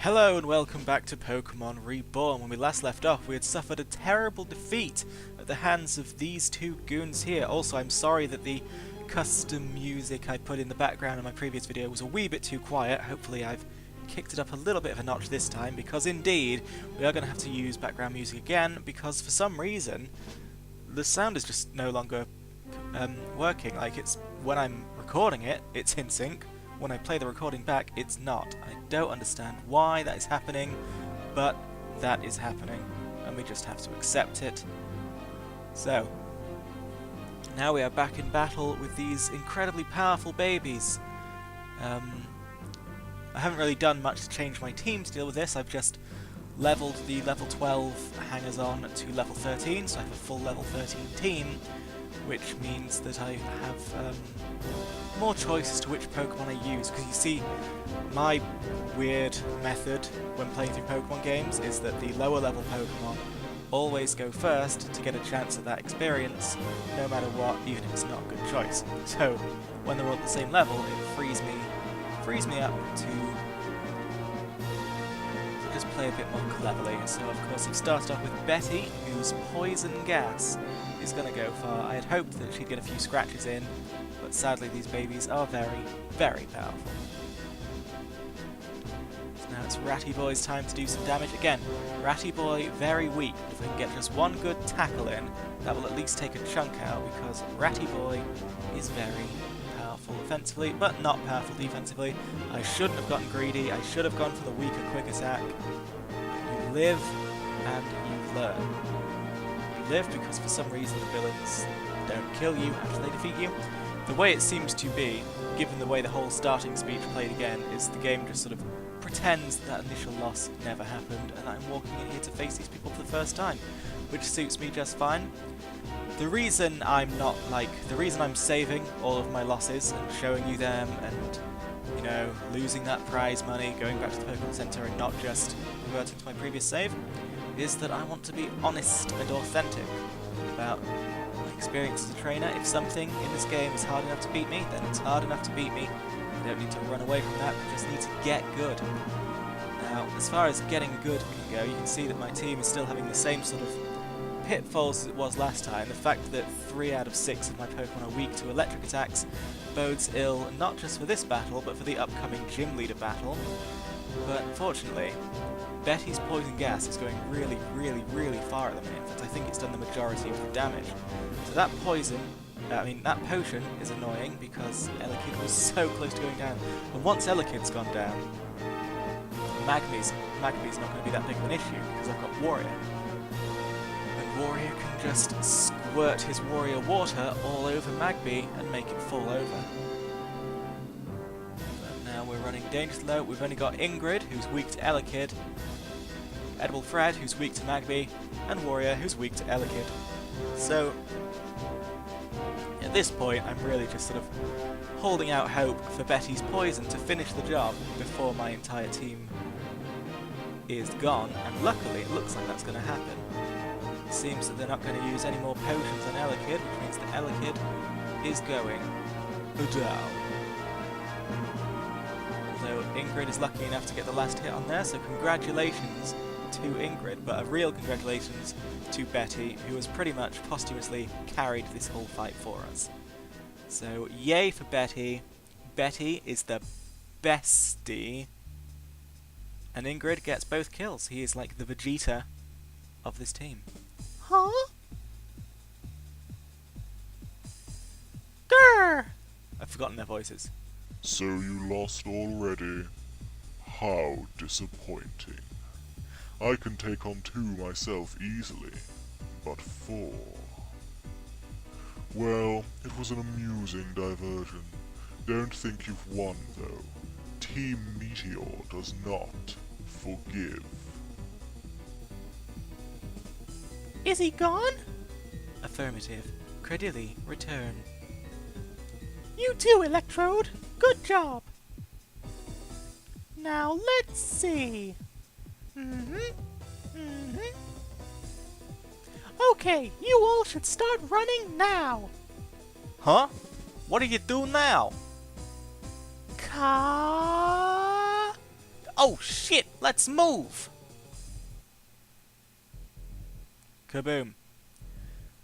Hello and welcome back to Pokémon Reborn. When we last left off, we had suffered a terrible defeat at the hands of these two goons here. Also, I'm sorry that the custom music I put in the background in my previous video was a wee bit too quiet. Hopefully I've kicked it up a little bit of a notch this time, because indeed we are going to have to use background music again, because for some reason the sound is just no longer working. Like, it's when I'm recording it, it's in sync. When I play the recording back, it's not. I don't understand why that is happening, but that is happening, and we just have to accept it. So, now we are back in battle with these incredibly powerful babies. I haven't really done much to change my team to deal with this. I've just leveled the level 12 hangers on to level 13, so I have a full level 13 team, which means that I have more choice as to which Pokemon I use, because you see, my weird method when playing through Pokemon games is that the lower level Pokemon always go first to get a chance at that experience, no matter what, even if it's not a good choice. So when they're all at the same level, it frees me up to just play a bit more cleverly. So of course I've started off with Betty, whose Poison Gas is going to go far. I had hoped that she'd get a few scratches in, but sadly these babies are very, very powerful. So now it's Ratty Boy's time to do some damage. Again, Ratty Boy very weak. If I can get just one good tackle in, that will at least take a chunk out, because Ratty Boy is very powerful offensively, but not powerful defensively. I shouldn't have gotten greedy. I should have gone for the weaker quick attack. You live and you learn. Live because for some reason the villains don't kill you after they defeat you. The way it seems to be, given the way the whole starting speech played again, is the game just sort of pretends that initial loss never happened, and I'm walking in here to face these people for the first time, which suits me just fine. The reason I'm saving all of my losses and showing you them and, you know, losing that prize money, going back to the Pokemon Center and not just reverting to my previous save, is that I want to be honest and authentic about my experience as a trainer. If something in this game is hard enough to beat me, then it's hard enough to beat me. I don't need to run away from that, I just need to get good. Now, as far as getting good can go, you can see that my team is still having the same sort of pitfalls as it was last time. The fact that 3 out of 6 of my Pokemon are weak to electric attacks bodes ill, not just for this battle, but for the upcoming Gym Leader battle. But fortunately, Betty's Poison Gas is going really, really, really far at the minute. In fact, I think it's done the majority of the damage. So that that potion is annoying, because Elekid was so close to going down. And once Elekid's gone down, Magby's not going to be that big of an issue, because I've got Warrior. And Warrior can just squirt his Warrior water all over Magby and make it fall over. We're running dangerously low. We've only got Ingrid, who's weak to Elekid, Edible Fred, who's weak to Magby, and Warrior, who's weak to Elekid. So, at this point, I'm really just sort of holding out hope for Betty's poison to finish the job before my entire team is gone, and luckily it looks like that's going to happen. It seems that they're not going to use any more potions on Elekid, which means that Elekid is going down. So Ingrid is lucky enough to get the last hit on there, so congratulations to Ingrid, but a real congratulations to Betty, who has pretty much posthumously carried this whole fight for us. So yay for Betty. Betty is the bestie, and Ingrid gets both kills. He is like the Vegeta of this team. Huh? Grr! I've forgotten their voices. So you lost already? How disappointing. I can take on 2 myself easily, but 4... Well, it was an amusing diversion. Don't think you've won, though. Team Meteor does not forgive. Is he gone? Affirmative. Credilli, return. You too, Electrode! Good job! Now let's see. Okay, you all should start running now! Huh? What do you do now? Oh shit, let's move! Kaboom.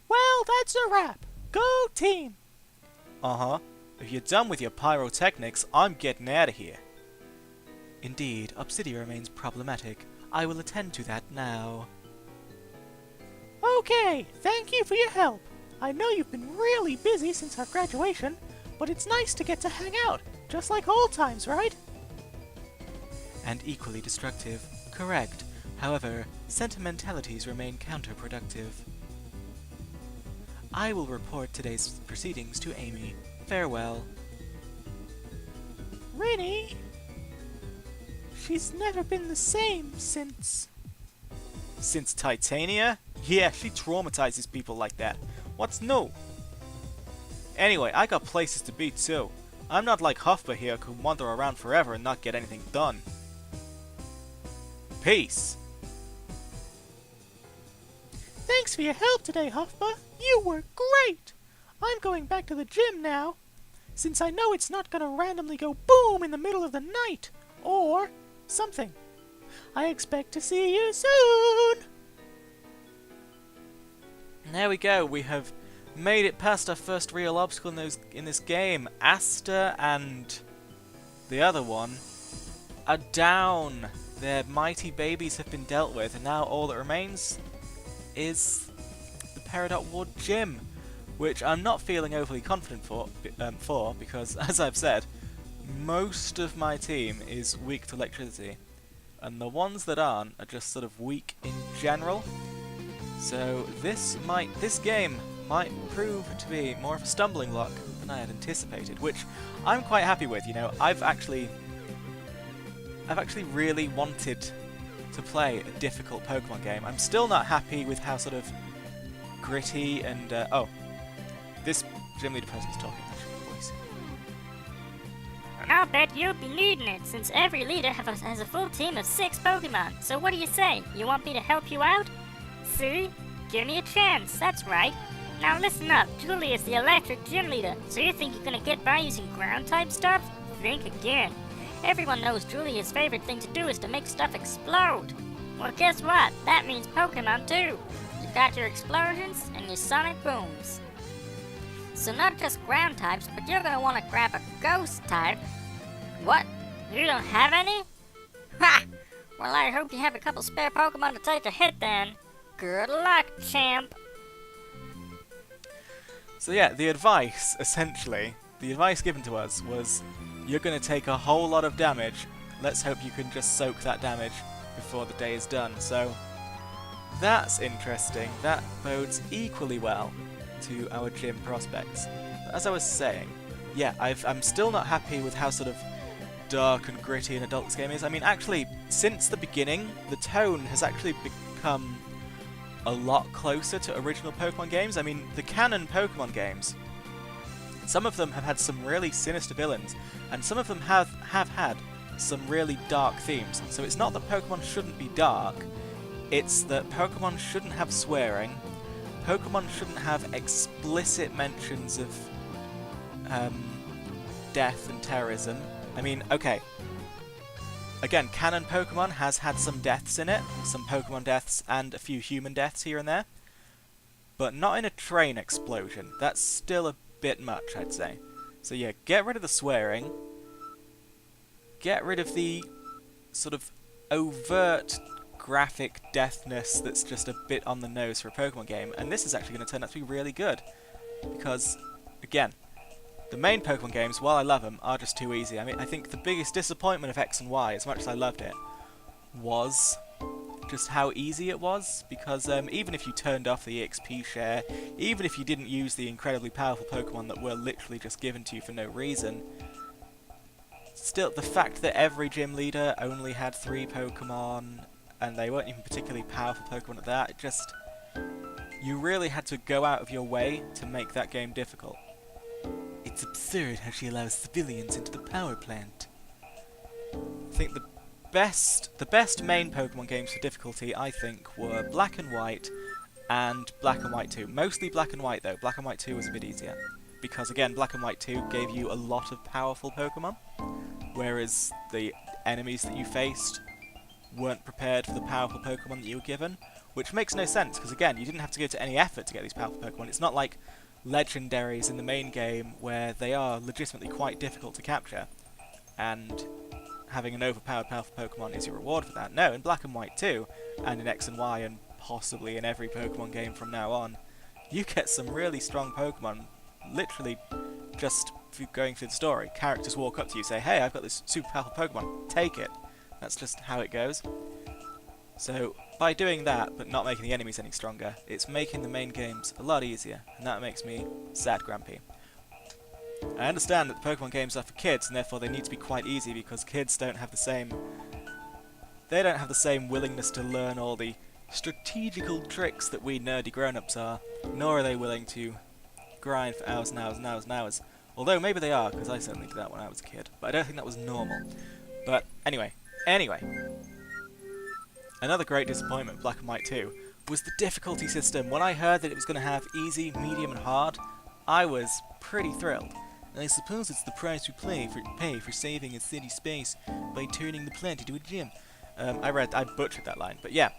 Well, that's a wrap. Go team! Uh-huh. If you're done with your pyrotechnics, I'm getting out of here. Indeed, Obsidia remains problematic. I will attend to that now. Okay, thank you for your help. I know you've been really busy since our graduation, but it's nice to get to hang out, just like old times, right? And equally destructive. Correct. However, sentimentalities remain counterproductive. I will report today's proceedings to Amy. Farewell. Rinny? She's never been the same since... Since Titania? Yeah, she traumatizes people like that. What's new? Anyway, I got places to be too. I'm not like Huffbuh here who can wander around forever and not get anything done. Peace. Thanks for your help today, Huffbuh. You were great! I'm going back to the gym now, since I know it's not gonna randomly go boom in the middle of the night, or something. I expect to see you soon! There we go, we have made it past our first real obstacle in this game. Asta and the other one are down. Their mighty babies have been dealt with, and now all that remains is the Peridot Ward Gym, which I'm not feeling overly confident for because, as I've said, most of my team is weak to electricity, and the ones that aren't are just sort of weak in general. So this game might prove to be more of a stumbling block than I had anticipated, which I'm quite happy with. You know, I've actually really wanted to play a difficult Pokemon game. I'm still not happy with how sort of gritty and oh, this gym leader person's talking. Voice. I'll bet you'll be leading it, since every leader has a full team of 6 Pokemon. So what do you say? You want me to help you out? See? Give me a chance, that's right. Now listen up, Julie is the electric gym leader, so you think you're gonna get by using ground-type stuff? Think again. Everyone knows Julia's favorite thing to do is to make stuff explode. Well, guess what? That means Pokemon too. You got your explosions and your sonic booms. So not just ground types, but you're gonna want to grab a ghost type. What? You don't have any? Ha! Well, I hope you have a couple spare Pokemon to take a hit then. Good luck, champ. So yeah, the advice given to us was, you're going to take a whole lot of damage. Let's hope you can just soak that damage before the day is done. So that's interesting. That bodes equally well to our gym prospects. But as I was saying, yeah, I'm still not happy with how sort of dark and gritty an adult this game is. I mean, actually, since the beginning, the tone has actually become a lot closer to original Pokemon games. I mean, the canon Pokemon games, some of them have had some really sinister villains, and some of them have had some really dark themes. So it's not that Pokemon shouldn't be dark, it's that Pokemon shouldn't have swearing, Pokemon shouldn't have explicit mentions of death and terrorism. I mean, okay, again, canon Pokemon has had some deaths in it, some Pokemon deaths and a few human deaths here and there, but not in a train explosion. That's still a bit much, I'd say. So yeah, get rid of the swearing, get rid of the sort of overt graphic deathness that's just a bit on the nose for a Pokemon game, and this is actually going to turn out to be really good, because, again, the main Pokemon games, while I love them, are just too easy. I mean, I think the biggest disappointment of X and Y, as much as I loved it, was just how easy it was, because even if you turned off the EXP share, even if you didn't use the incredibly powerful Pokemon that were literally just given to you for no reason, still, the fact that every gym leader only had 3 Pokemon, and they weren't even particularly powerful Pokemon at that, it just... you really had to go out of your way to make that game difficult. It's absurd how she allows civilians into the power plant. I think the best main Pokemon games for difficulty, I think, were Black and White and Black and White 2. Mostly Black and White, though. Black and White 2 was a bit easier. Because, again, Black and White 2 gave you a lot of powerful Pokemon, whereas the enemies that you faced weren't prepared for the powerful Pokemon that you were given, which makes no sense, because again, you didn't have to go to any effort to get these powerful Pokemon. It's not like legendaries in the main game where they are legitimately quite difficult to capture, and having an overpowered powerful Pokemon is your reward for that. No, in Black and White too, and in X and Y, and possibly in every Pokemon game from now on, you get some really strong Pokemon, literally just going through the story. Characters walk up to you, say, hey, I've got this super powerful Pokemon, take it. That's just how it goes. So, by doing that, but not making the enemies any stronger, it's making the main games a lot easier, and that makes me sad grumpy. I understand that the Pokemon games are for kids, and therefore they need to be quite easy, because kids don't have the same... They don't have the same willingness to learn all the strategical tricks that we nerdy grown-ups are, nor are they willing to grind for hours and hours and hours and hours. Although maybe they are, because I certainly did that when I was a kid, but I don't think that was normal. But anyway. Another great disappointment, Black and White 2, was the difficulty system. When I heard that it was going to have easy, medium and hard, I was pretty thrilled. And I suppose it's the price we pay for saving a city space by turning the plant into a gym. I butchered that line, but yeah.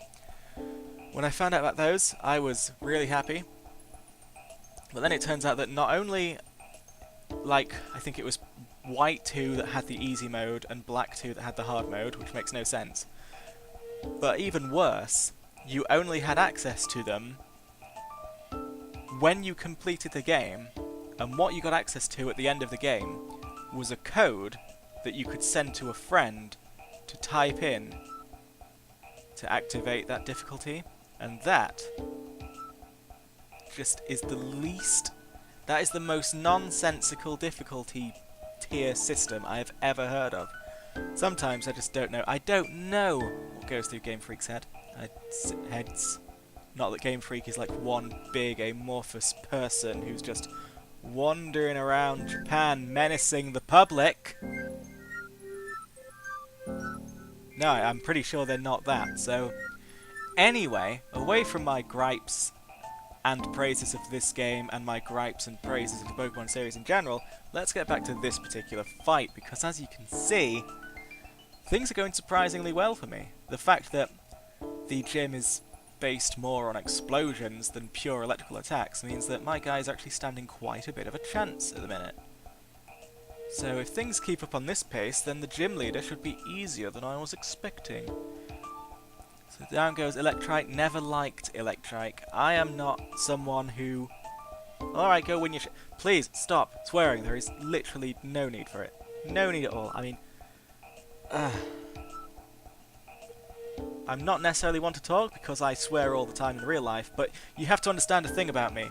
When I found out about those, I was really happy. But then it turns out that not only, like, I think it was White 2 that had the easy mode and Black 2 that had the hard mode, which makes no sense. But even worse, you only had access to them when you completed the game, and what you got access to at the end of the game was a code that you could send to a friend to type in to activate that difficulty, and that just is the least... That is the most nonsensical difficulty tier system I have ever heard of. Sometimes I just don't know. I don't know what goes through Game Freak's heads. Not that Game Freak is like one big amorphous person who's just wandering around Japan menacing the public. No, I'm pretty sure they're not that. So, anyway, away from my gripes and praises of this game, and my gripes and praises of the Pokemon series in general, let's get back to this particular fight, because as you can see, things are going surprisingly well for me. The fact that the gym is based more on explosions than pure electrical attacks means that my guys are actually standing quite a bit of a chance at the minute. So if things keep up on this pace, then the gym leader should be easier than I was expecting. So down goes Electrike. Never liked Electrike. I am not someone who... Alright, go win your Please, stop swearing. There is literally no need for it. No need at all. I mean... I'm not necessarily one to talk because I swear all the time in real life, but you have to understand a thing about me.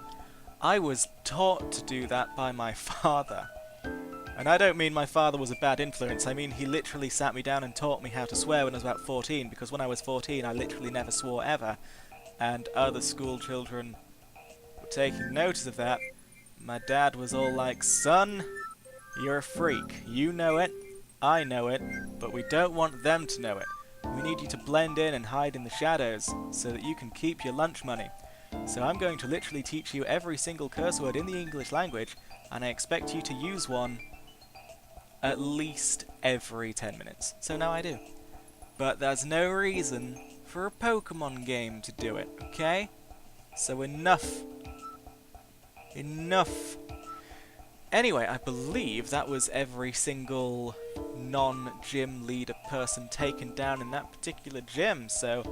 I was taught to do that by my father. And I don't mean my father was a bad influence, I mean he literally sat me down and taught me how to swear when I was about 14, because when I was 14 I literally never swore ever, and other school children were taking notice of that. My dad was all like, son, you're a freak, you know it, I know it, but we don't want them to know it. We need you to blend in and hide in the shadows, so that you can keep your lunch money. So I'm going to literally teach you every single curse word in the English language, and I expect you to use one at least every 10 minutes. So now I do. But there's no reason for a Pokemon game to do it, okay? So enough. Enough. Anyway, I believe that was every single non-gym leader person taken down in that particular gym, so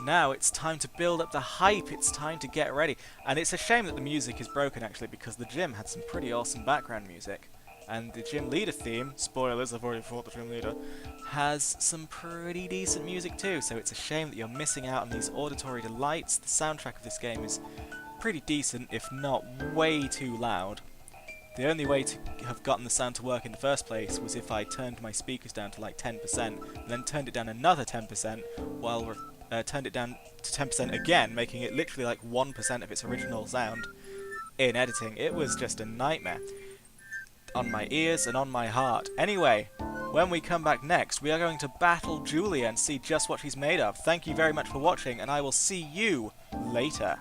now it's time to build up the hype, it's time to get ready. And it's a shame that the music is broken actually, because the gym had some pretty awesome background music. And the gym leader theme, spoilers, I've already fought the gym leader, has some pretty decent music too, so it's a shame that you're missing out on these auditory delights. The soundtrack of this game is pretty decent, if not way too loud. The only way to have gotten the sound to work in the first place was if I turned my speakers down to like 10%, and then turned it down another 10%, while turned it down to 10% again, making it literally like 1% of its original sound in editing. It was just a nightmare. On my ears and on my heart. Anyway, when we come back next, we are going to battle Julia and see just what she's made of. Thank you very much for watching, and I will see you later.